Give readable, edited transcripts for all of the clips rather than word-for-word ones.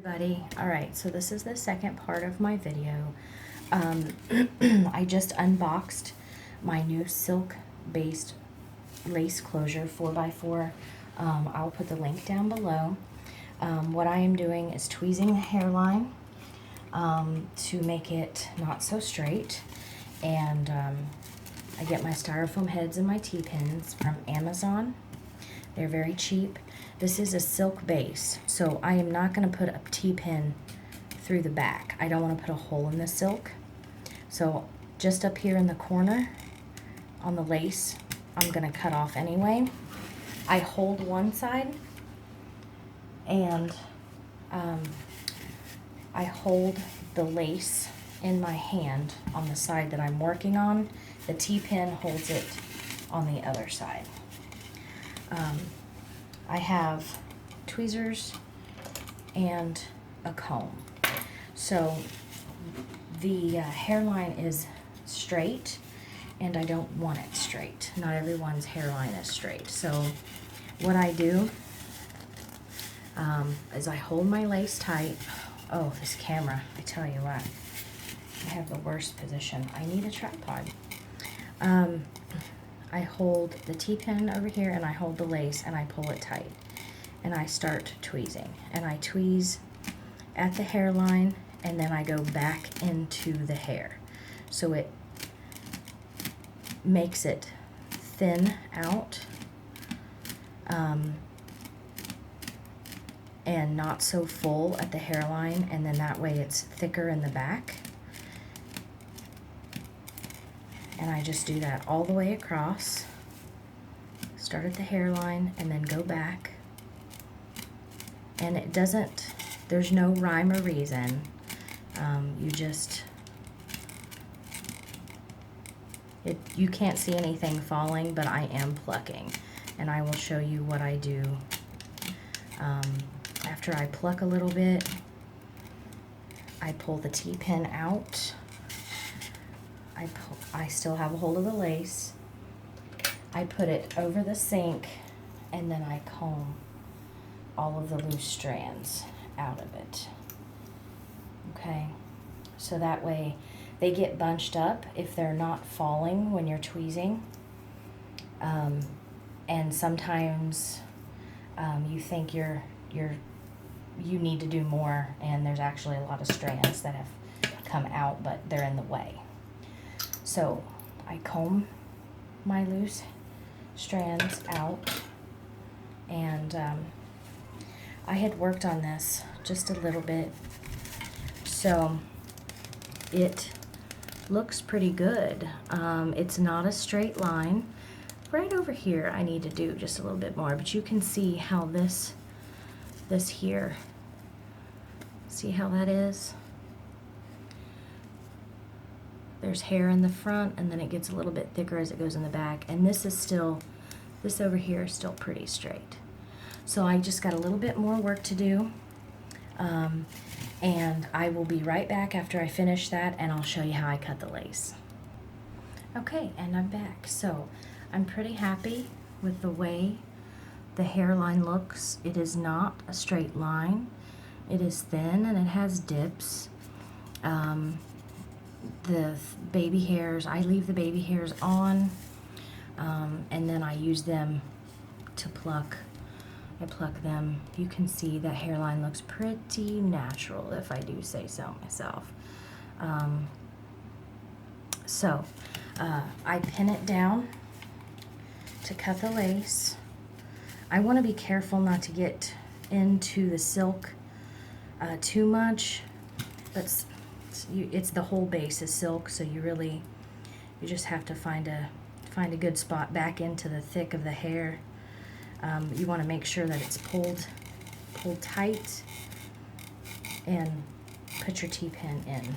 Everybody, all right, so this is the second part of my video. I just unboxed my new silk based lace closure 4x4. I'll put the link down below. What I am doing is tweezing the hairline to make it not so straight, and I get my styrofoam heads and my T-pins from Amazon. They're very cheap. This is a silk base, so I am not going to put a T-pin through the back. I don't want to put a hole in the silk. So just up here in the corner on the lace, I'm going to cut off anyway. I hold one side and I hold the lace in my hand on the side that I'm working on. The T-pin holds it on the other side. I have tweezers and a comb. So the hairline is straight, and I don't want it straight. Not everyone's hairline is straight. So what I do is I hold my lace tight. Oh, this camera, I tell you what, I have the worst position. I need a tripod. I hold the T-pin over here, and I hold the lace, and I pull it tight, and I start tweezing, and I tweeze at the hairline, and then I go back into the hair, so it makes it thin out and not so full at the hairline, and then that way it's thicker in the back. And I just do that all the way across. Start at the hairline and then go back. And it doesn't, there's no rhyme or reason. You can't see anything falling, but I am plucking. And I will show you what I do. After I pluck a little bit, I pull the T-pin out. I still have a hold of the lace. I put it over the sink, and then I comb all of the loose strands out of it. Okay, so that way they get bunched up if they're not falling when you're tweezing. And sometimes you think you need to do more, and there's actually a lot of strands that have come out, but they're in the way. So I comb my loose strands out, and I had worked on this just a little bit, so it looks pretty good. It's not a straight line. Right over here I need to do just a little bit more, but you can see how this here, see how that is? There's hair in the front, and then it gets a little bit thicker as it goes in the back, and this over here is still pretty straight. So I just got a little bit more work to do, and I will be right back after I finish that, and I'll show you how I cut the lace. Okay, and I'm back. So I'm pretty happy with the way the hairline looks. It is not a straight line. It is thin, and it has dips. The baby hairs, I leave the baby hairs on, and then I use them to pluck. I pluck them. You can see that hairline looks pretty natural, if I do say so myself. I pin it down to cut the lace. I want to be careful not to get into the silk too much, but it's the whole base is silk, so you just have to find a good spot back into the thick of the hair. You want to make sure that it's pulled tight, and put your T-pin in.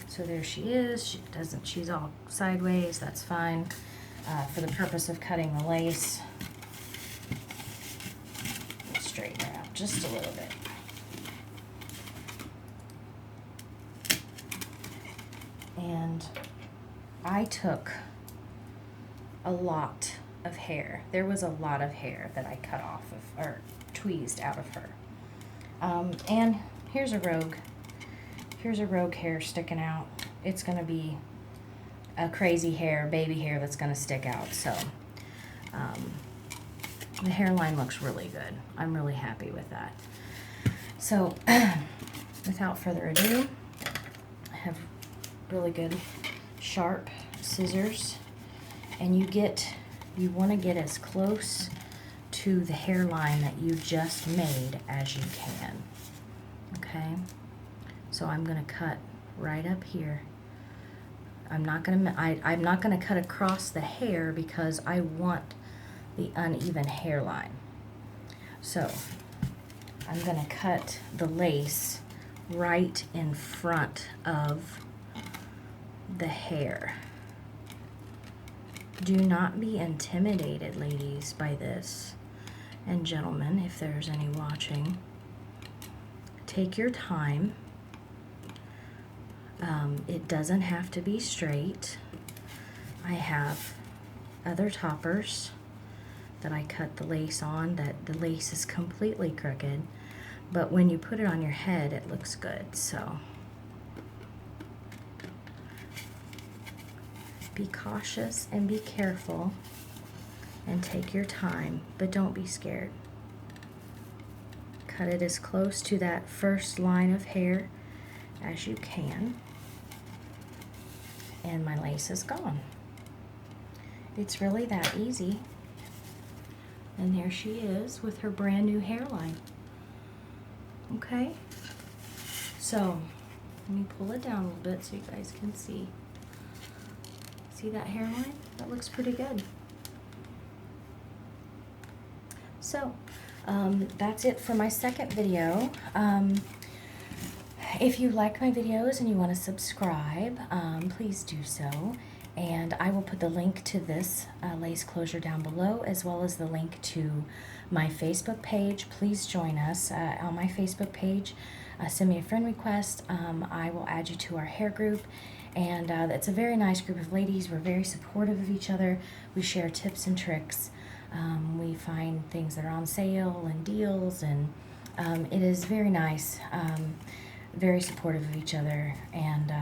So there she is. She's all sideways. That's fine for the purpose of cutting the lace. Straighten her out just a little bit. And I took a lot of hair. There was a lot of hair that I cut off of, or tweezed out of her. And here's a rogue. Here's a rogue hair sticking out. It's going to be a crazy hair, baby hair that's going to stick out. So the hairline looks really good. I'm really happy with that. So without further ado, I have really good sharp scissors, and you want to get as close to the hairline that you just made as you can. Okay, so I'm going to cut right up here. I'm not going to cut across the hair because I want the uneven hairline. So I'm going to cut the lace right in front of the hair. Do not be intimidated, ladies, by this. And gentlemen, if there's any watching, take your time. It doesn't have to be straight. I have other toppers that I cut the lace on that the lace is completely crooked, but when you put it on your head, it looks good. So be cautious and be careful and take your time, but don't be scared. Cut it as close to that first line of hair as you can. And my lace is gone. It's really that easy. And there she is with her brand new hairline. Okay? So, let me pull it down a little bit so you guys can see. See that hairline? That looks pretty good. So, that's it for my second video. If you like my videos and you want to subscribe, please do so. And I will put the link to this lace closure down below, as well as the link to my Facebook page. Please join us on my Facebook page. Send me a friend request. I will add you to our hair group. And it's a very nice group of ladies. We're very supportive of each other. We share tips and tricks. We find things that are on sale and deals, and it is very nice. Very supportive of each other. And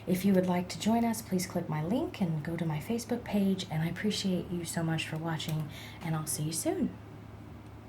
if you would like to join us, please click my link and go to my Facebook page. And I appreciate you so much for watching, and I'll see you soon.